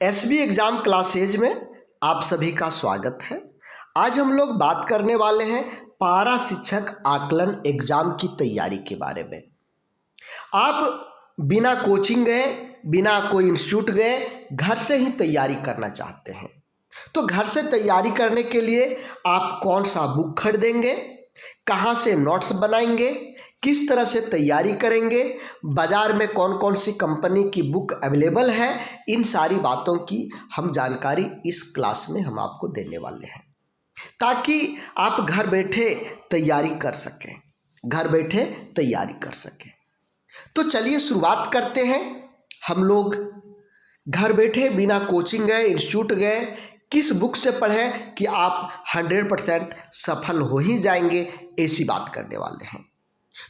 SB exam classes में आप सभी का स्वागत है। आज हम लोग बात करने वाले हैं पारा शिक्षक आकलन एग्जाम की तैयारी के बारे में। आप बिना कोचिंग गए, बिना कोई इंस्टीट्यूट गए, घर से ही तैयारी करना चाहते हैं, तो घर से तैयारी करने के लिए आप कौन सा बुक खरीदेंगे, कहाँ से नोट्स बनाएंगे, किस तरह से तैयारी करेंगे, बाजार में कौन कौन सी कंपनी की बुक अवेलेबल है, इन सारी बातों की हम जानकारी इस क्लास में हम आपको देने वाले हैं, ताकि आप घर बैठे तैयारी कर सकें, घर बैठे तैयारी कर सकें। तो चलिए शुरुआत करते हैं। हम लोग घर बैठे बिना कोचिंग गए, इंस्टीट्यूट गए, किस बुक से पढ़ें कि आप 100% सफल हो ही जाएंगे, ऐसी बात करने वाले हैं।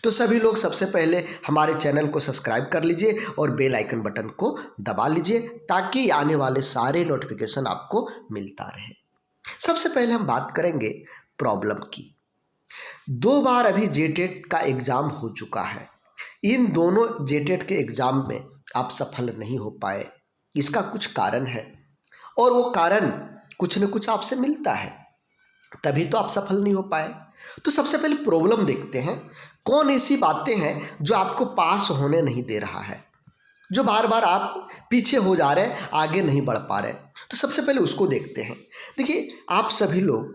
तो सभी लोग सबसे पहले हमारे चैनल को सब्सक्राइब कर लीजिए और बेल आइकन बटन को दबा लीजिए, ताकि आने वाले सारे नोटिफिकेशन आपको मिलता रहे। सबसे पहले हम बात करेंगे प्रॉब्लम की। 2 बार अभी जेटेट का एग्ज़ाम हो चुका है। इन दोनों जेटेट के एग्ज़ाम में आप सफल नहीं हो पाए। इसका कुछ कारण है और वो कारण कुछ न कुछ आपसे मिलता है, तभी तो आप सफल नहीं हो पाए। तो सबसे पहले प्रॉब्लम देखते हैं। कौन ऐसी बातें हैं जो आपको पास होने नहीं दे रहा है, जो बार बार आप पीछे हो जा रहे हैं, आगे नहीं बढ़ पा रहे। तो सबसे पहले उसको देखते हैं। देखिए, आप सभी लोग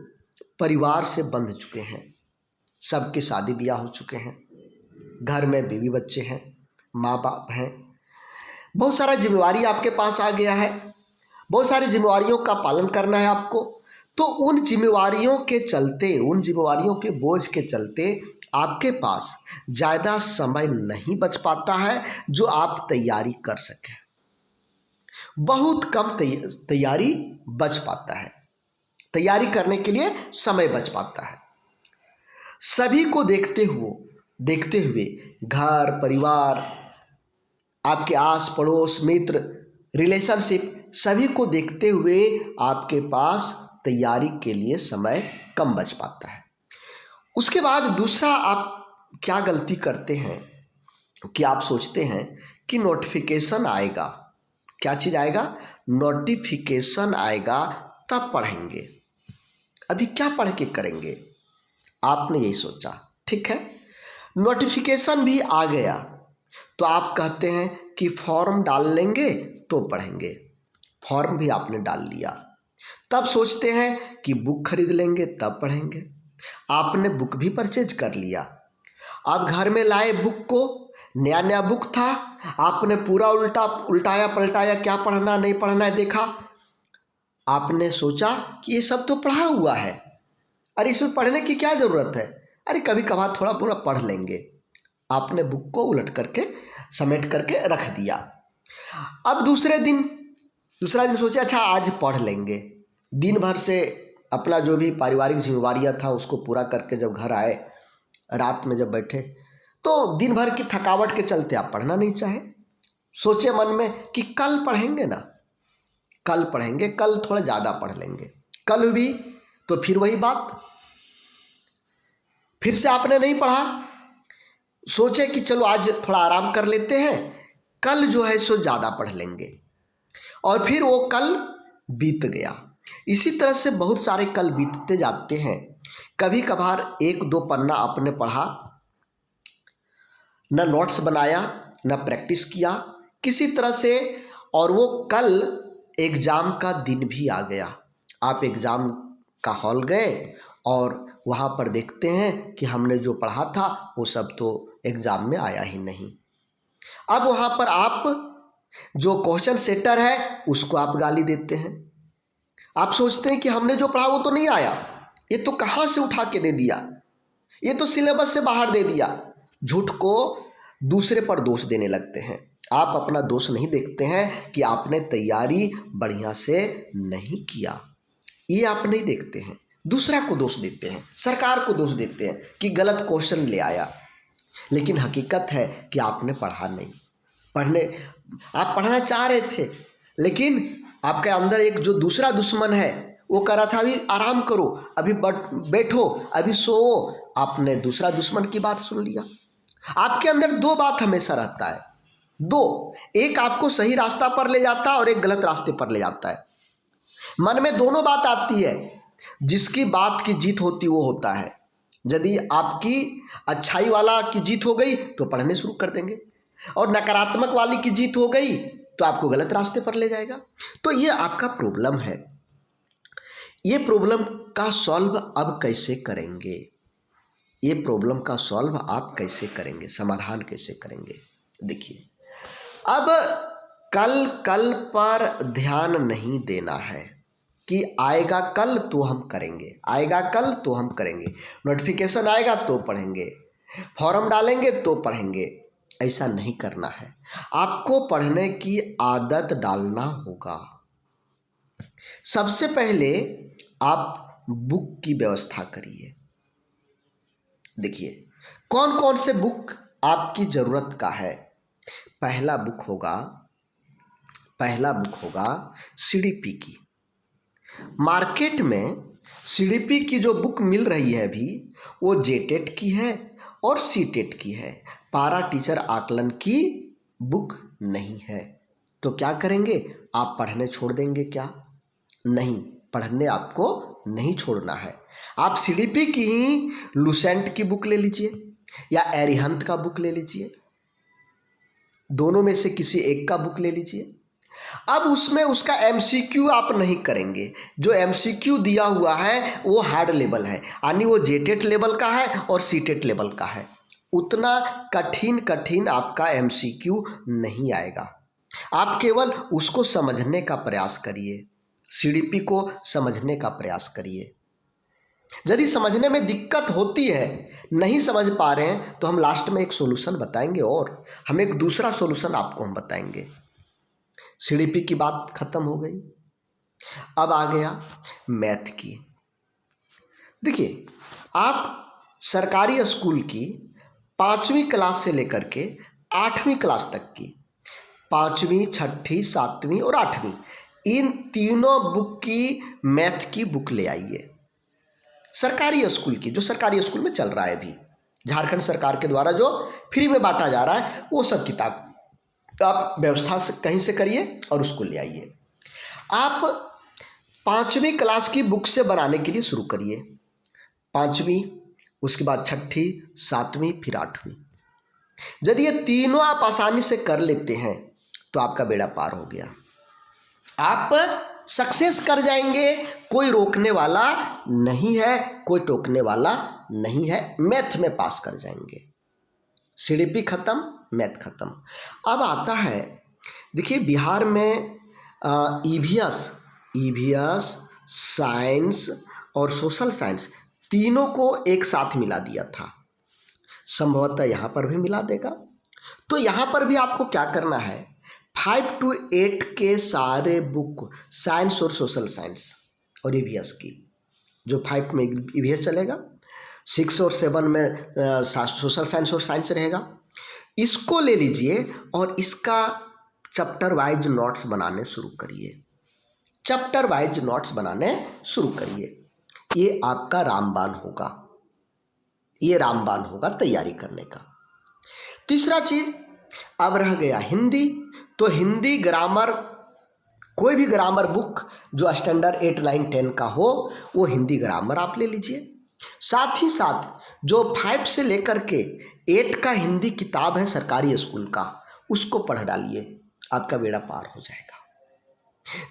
परिवार से बंध चुके हैं, सबके शादी ब्याह हो चुके हैं, घर में बीवी बच्चे हैं, माँ बाप हैं, बहुत सारा जिम्मेवारी आपके पास आ गया है, बहुत सारी जिम्मेवारियों का पालन करना है आपको। तो उन जिम्मेवारियों के चलते, उन जिम्मेवारियों के बोझ के चलते आपके पास ज़्यादा समय नहीं बच पाता है जो आप तैयारी कर सकें। बहुत कम तैयारी बच पाता है, तैयारी करने के लिए समय बच पाता है। सभी को देखते हुए घर परिवार, आपके आस पड़ोस, मित्र, रिलेशनशिप, सभी को देखते हुए आपके पास तैयारी के लिए समय कम बच पाता है। उसके बाद दूसरा आप क्या गलती करते हैं कि आप सोचते हैं कि नोटिफिकेशन आएगा। क्या चीज़ आएगा? नोटिफिकेशन आएगा तब पढ़ेंगे, अभी क्या पढ़ के करेंगे, आपने यही सोचा। ठीक है, नोटिफिकेशन भी आ गया तो आप कहते हैं कि फॉर्म डाल लेंगे तो पढ़ेंगे। फॉर्म भी आपने डाल लिया, तब सोचते हैं कि बुक खरीद लेंगे तब पढ़ेंगे। आपने बुक भी परचेज कर लिया। अब घर में लाए बुक को, नया नया बुक था, आपने पूरा उल्टाया पलटाया, क्या पढ़ना नहीं पढ़ना है देखा। आपने सोचा कि ये सब तो पढ़ा हुआ है, अरे इसमें पढ़ने की क्या ज़रूरत है, अरे कभी कभार थोड़ा पूरा पढ़ लेंगे। आपने बुक को उलट करके समेट करके रख दिया। अब दूसरा दिन सोचे अच्छा आज पढ़ लेंगे। दिन भर से अपना जो भी पारिवारिक जिम्मेवारियाँ था उसको पूरा करके जब घर आए, रात में जब बैठे, तो दिन भर की थकावट के चलते आप पढ़ना नहीं चाहे। सोचे मन में कि कल पढ़ेंगे ना, कल पढ़ेंगे, कल थोड़ा ज़्यादा पढ़ लेंगे। कल भी तो फिर वही बात, फिर से आपने नहीं पढ़ा। सोचे कि चलो आज थोड़ा आराम कर लेते हैं, कल जो है सो ज़्यादा पढ़ लेंगे, और फिर वो कल बीत गया। इसी तरह से बहुत सारे कल बीतते जाते हैं। कभी कभार 1-2 पन्ना आपने पढ़ा, न नोट्स बनाया, न प्रैक्टिस किया किसी तरह से, और वो कल एग्ज़ाम का दिन भी आ गया। आप एग्ज़ाम का हॉल गए और वहाँ पर देखते हैं कि हमने जो पढ़ा था वो सब तो एग्ज़ाम में आया ही नहीं। अब वहाँ पर आप जो क्वेश्चन सेटर है उसको आप गाली देते हैं। आप सोचते हैं कि हमने जो पढ़ा वो तो नहीं आया, ये तो कहाँ से उठा के दे दिया, ये तो सिलेबस से बाहर दे दिया। झूठ को दूसरे पर दोष देने लगते हैं। आप अपना दोष नहीं देखते हैं कि आपने तैयारी बढ़िया से नहीं किया, ये आप नहीं देखते हैं। दूसरा को दोष देते हैं, सरकार को दोष देते हैं कि गलत क्वेश्चन ले आया। लेकिन हकीकत है कि आपने पढ़ा नहीं। आप पढ़ना चाह रहे थे, लेकिन आपके अंदर एक जो दूसरा दुश्मन है वो कह रहा था अभी आराम करो, अभी बैठो, अभी सो। आपने दूसरा दुश्मन की बात सुन लिया। आपके अंदर 2 बात हमेशा रहता है, दो, एक आपको सही रास्ता पर ले जाता है और एक गलत रास्ते पर ले जाता है। मन में दोनों बात आती है। जिसकी बात की जीत होती वो होता है। यदि आपकी अच्छाई वाला की जीत हो गई तो पढ़ने शुरू कर देंगे, और नकारात्मक वाली की जीत हो गई तो आपको गलत रास्ते पर ले जाएगा। तो ये आपका प्रॉब्लम है। ये प्रॉब्लम का सॉल्व अब कैसे करेंगे? ये प्रॉब्लम का सॉल्व आप कैसे करेंगे, समाधान कैसे करेंगे? देखिए, अब कल कल पर ध्यान नहीं देना है कि आएगा कल तो हम करेंगे, आएगा कल तो हम करेंगे, नोटिफिकेशन आएगा तो पढ़ेंगे, फॉर्म डालेंगे तो पढ़ेंगे। ऐसा नहीं करना है। आपको पढ़ने की आदत डालना होगा। सबसे पहले आप बुक की व्यवस्था करिए। देखिए, कौन कौन से बुक आपकी जरूरत का है। पहला बुक होगा सीडीपी की। मार्केट में सीडीपी की जो बुक मिल रही है अभी, वो जेटेट की है और सीटेट की है। पारा टीचर आकलन की बुक नहीं है। तो क्या करेंगे? आप पढ़ने छोड़ देंगे क्या? नहीं, पढ़ने आपको नहीं छोड़ना है। आप सीडीपी की ही लुसेंट की बुक ले लीजिए या एरिहंत का बुक ले लीजिए, दोनों में से किसी एक का बुक ले लीजिए। अब उसमें उसका एमसीक्यू आप नहीं करेंगे। जो एमसीक्यू दिया हुआ है वो हार्ड लेवल है, यानी वो जेटेट लेवल का है और सीटेट लेवल का है। उतना कठिन आपका एमसीक्यू नहीं आएगा। आप केवल उसको समझने का प्रयास करिए, सीडीपी को समझने का प्रयास करिए। यदि समझने में दिक्कत होती है, नहीं समझ पा रहे हैं, तो हम लास्ट में एक सॉल्यूशन बताएंगे, और हम एक दूसरा सॉल्यूशन आपको हम बताएंगे। सीडीपी की बात खत्म हो गई। अब आ गया मैथ की। देखिए, आप सरकारी स्कूल की 5वीं क्लास से लेकर के 8वीं क्लास तक की, 5वीं, 6वीं, 7वीं और 8वीं, इन तीनों बुक की मैथ की बुक ले आइए। सरकारी स्कूल की, जो सरकारी स्कूल में चल रहा है अभी, झारखंड सरकार के द्वारा जो फ्री में बांटा जा रहा है, वो सब किताब आप व्यवस्था से कहीं से करिए और उसको ले आइए। आप 5वीं क्लास की बुक से बनाने के लिए शुरू करिए। 5वीं, उसके बाद 6वीं, 7वीं, फिर 8वीं। यदि ये तीनों आप आसानी से कर लेते हैं तो आपका बेड़ा पार हो गया। आप सक्सेस कर जाएंगे। कोई रोकने वाला नहीं है, कोई टोकने वाला नहीं है। मैथ में पास कर जाएंगे। सीडीपी खत्म, मैथ खत्म। अब आता है, देखिए, बिहार में ईवीएस, साइंस और सोशल साइंस तीनों को एक साथ मिला दिया था। संभवतः यहाँ पर भी मिला देगा। तो यहाँ पर भी आपको क्या करना है? 5 to 8 के सारे बुक, साइंस और सोशल साइंस और ईवीएस की, जो 5 में ईवीएस चलेगा, 6 और 7 में सोशल साइंस और साइंस रहेगा, इसको ले लीजिए और इसका चैप्टर वाइज नोट्स बनाने शुरू करिए। चैप्टर वाइज नोट्स बनाने शुरू करिए। ये आपका रामबाण होगा, ये रामबाण होगा तैयारी करने का। तीसरा चीज अब रह गया हिंदी। तो हिंदी ग्रामर, कोई भी ग्रामर बुक जो स्टैंडर्ड 8, 9, 10 का हो, वो हिंदी ग्रामर आप ले लीजिए। साथ ही साथ जो 5 से लेकर के 8 का हिंदी किताब है सरकारी स्कूल का, उसको पढ़ डालिए। आपका बेड़ा पार हो जाएगा।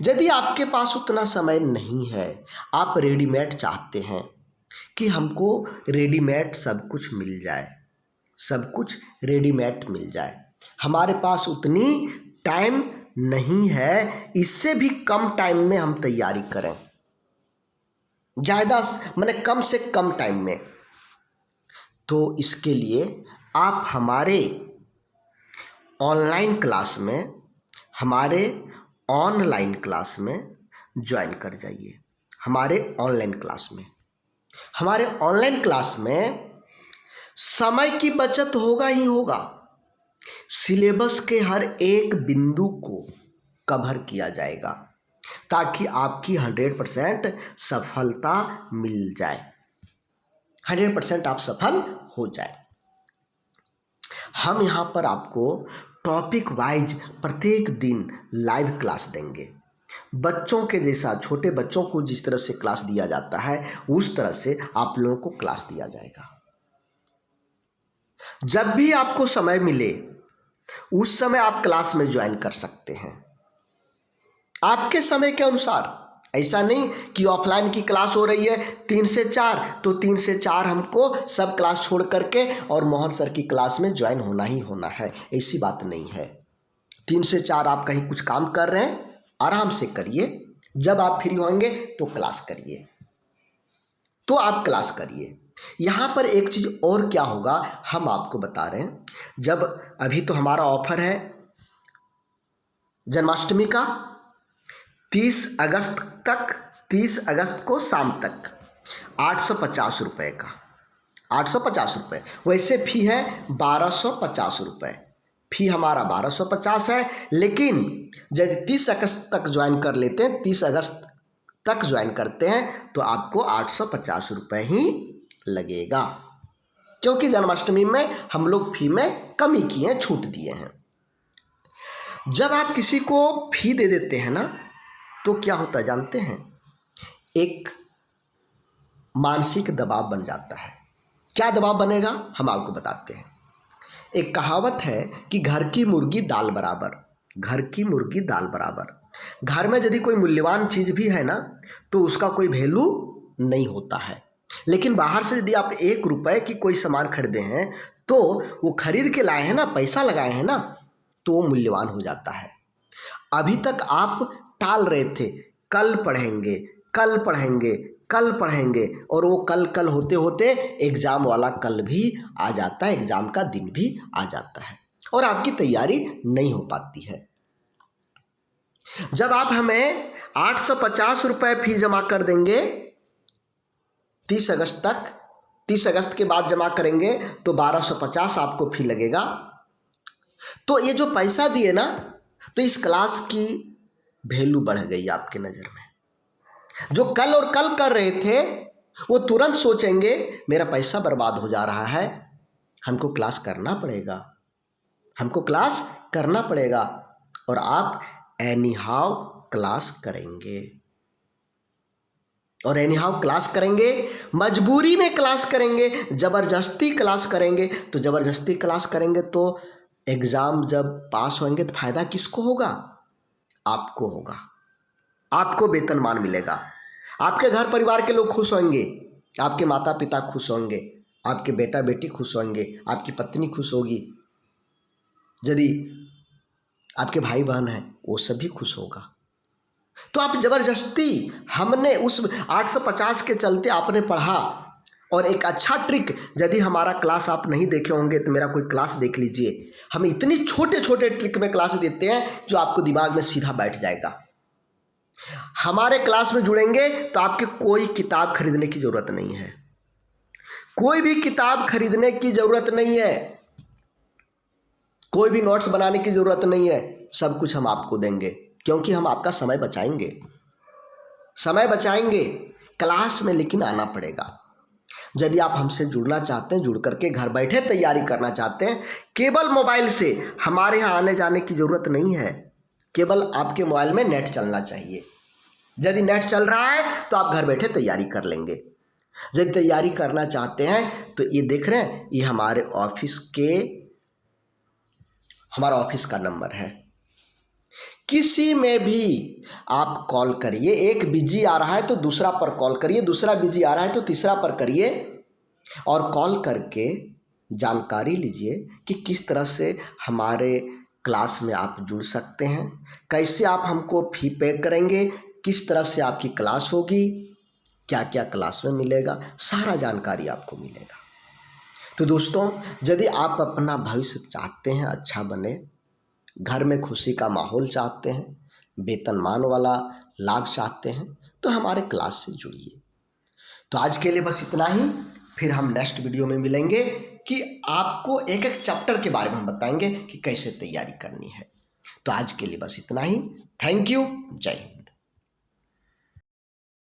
यदि आपके पास उतना समय नहीं है, आप रेडीमेड चाहते हैं कि हमको रेडीमेड सब कुछ मिल जाए, सब कुछ रेडीमेड मिल जाए, हमारे पास उतनी टाइम नहीं है, इससे भी कम टाइम में हम तैयारी करें, ज़्यादा माने कम से कम टाइम में, तो इसके लिए आप हमारे ऑनलाइन क्लास में, हमारे ऑनलाइन क्लास में ज्वाइन कर जाइए। हमारे ऑनलाइन क्लास में, हमारे ऑनलाइन क्लास में समय की बचत होगा ही होगा। सिलेबस के हर एक बिंदु को कवर किया जाएगा ताकि आपकी 100% सफलता मिल जाए, 100% आप सफल हो जाए। हम यहाँ पर आपको टॉपिक वाइज प्रत्येक दिन लाइव क्लास देंगे। बच्चों के जैसा, छोटे बच्चों को जिस तरह से क्लास दिया जाता है उस तरह से आप लोगों को क्लास दिया जाएगा। जब भी आपको समय मिले उस समय आप क्लास में ज्वाइन कर सकते हैं, आपके समय के अनुसार। ऐसा नहीं कि ऑफलाइन की क्लास हो रही है 3 से 4 तो 3 से 4 हमको सब क्लास छोड़ करके और मोहन सर की क्लास में ज्वाइन होना ही होना है, ऐसी बात नहीं है। 3 से 4 आप कहीं कुछ काम कर रहे हैं, आराम से करिए, जब आप फ्री होंगे तो क्लास करिए, तो आप क्लास करिए। यहाँ पर एक चीज़ और क्या होगा हम आपको बता रहे हैं। जब अभी तो हमारा ऑफर है जन्माष्टमी का 30 अगस्त तक, 30 अगस्त को शाम तक 850 रुपये का, 850 रुपये। वैसे फ़ी है 1250 रुपये, फ़ी हमारा 1250 है। लेकिन यदि 30 अगस्त तक ज्वाइन कर लेते हैं, 30 अगस्त तक ज्वाइन करते हैं तो आपको 850 रुपये ही लगेगा, क्योंकि जन्माष्टमी में हम लोग फ़ी में कमी किए हैं, छूट दिए हैं। जब आप किसी को फ़ी दे देते हैं ना तो क्या होता है जानते हैं, एक मानसिक दबाव बन जाता है। क्या दबाव बनेगा हम आपको बताते हैं। एक कहावत है कि घर की मुर्गी दाल बराबर, घर की मुर्गी दाल बराबर। घर में यदि कोई मूल्यवान चीज़ भी है ना तो उसका कोई वैल्यू नहीं होता है, लेकिन बाहर से यदि आप 1 रुपये की कोई सामान खरीदे हैं तो वो खरीद के लाए हैं ना, पैसा लगाए हैं ना, तो वो मूल्यवान हो जाता है। अभी तक आप टाल रहे थे, कल पढ़ेंगे, कल पढ़ेंगे, कल पढ़ेंगे, और वो कल कल होते होते एग्ज़ाम वाला कल भी आ जाता है, एग्ज़ाम का दिन भी आ जाता है और आपकी तैयारी नहीं हो पाती है। जब आप हमें 850 रुपये फीस जमा कर देंगे 30 अगस्त तक, 30 अगस्त के बाद जमा करेंगे तो 1250 आपको फी लगेगा। तो ये जो पैसा दिए ना, तो इस क्लास की वैल्यू बढ़ गई आपके नज़र में। जो कल और कल कर रहे थे वो तुरंत सोचेंगे मेरा पैसा बर्बाद हो जा रहा है, हमको क्लास करना पड़ेगा, हमको क्लास करना पड़ेगा, और आप एनी हाउ क्लास करेंगे। और एनी हाउ क्लास करेंगे, मजबूरी में क्लास करेंगे, ज़बरदस्ती क्लास करेंगे। तो ज़बरदस्ती क्लास करेंगे तो एग्ज़ाम जब पास होंगे तो फ़ायदा किसको होगा? आपको होगा। आपको वेतनमान मिलेगा, आपके घर परिवार के लोग खुश होंगे, आपके माता पिता खुश होंगे, आपके बेटा बेटी खुश होंगे, आपकी पत्नी खुश होगी, यदि आपके भाई बहन हैं वो सभी खुश होगा। तो आप ज़बरदस्ती, हमने उस 850 के चलते आपने पढ़ा। और एक अच्छा ट्रिक, यदि हमारा क्लास आप नहीं देखे होंगे तो मेरा कोई क्लास देख लीजिए। हम इतनी छोटे छोटे ट्रिक में क्लास देते हैं जो आपको दिमाग में सीधा बैठ जाएगा। हमारे क्लास में जुड़ेंगे तो आपके कोई किताब खरीदने की ज़रूरत नहीं है, कोई भी किताब खरीदने की ज़रूरत नहीं है, कोई भी नोट्स बनाने की ज़रूरत नहीं है। सब कुछ हम आपको देंगे, क्योंकि हम आपका समय बचाएंगे, समय बचाएंगे। क्लास में लेकिन आना पड़ेगा। यदि आप हमसे जुड़ना चाहते हैं, जुड़ करके घर बैठे तैयारी करना चाहते हैं, केवल मोबाइल से, हमारे यहाँ आने जाने की ज़रूरत नहीं है, केवल आपके मोबाइल में नेट चलना चाहिए। यदि नेट चल रहा है तो आप घर बैठे तैयारी कर लेंगे। यदि तैयारी करना चाहते हैं तो ये देख रहे हैं, ये हमारा ऑफिस का नंबर है। किसी में भी आप कॉल करिए, एक बिजी आ रहा है तो दूसरा पर कॉल करिए, दूसरा बिजी आ रहा है तो तीसरा पर करिए, और कॉल करके जानकारी लीजिए कि किस तरह से हमारे क्लास में आप जुड़ सकते हैं, कैसे आप हमको फी पे करेंगे, किस तरह से आपकी क्लास होगी, क्या क्या क्लास में मिलेगा, सारा जानकारी आपको मिलेगा। तो दोस्तों, यदि आप अपना भविष्य चाहते हैं अच्छा बने, घर में खुशी का माहौल चाहते हैं, वेतनमान वाला लाभ चाहते हैं, तो हमारे क्लास से जुड़िए। तो आज के लिए बस इतना ही, फिर हम नेक्स्ट वीडियो में मिलेंगे कि आपको एक एक चैप्टर के बारे में हम बताएंगे कि कैसे तैयारी करनी है। तो आज के लिए बस इतना ही। Thank you. जय हिंद।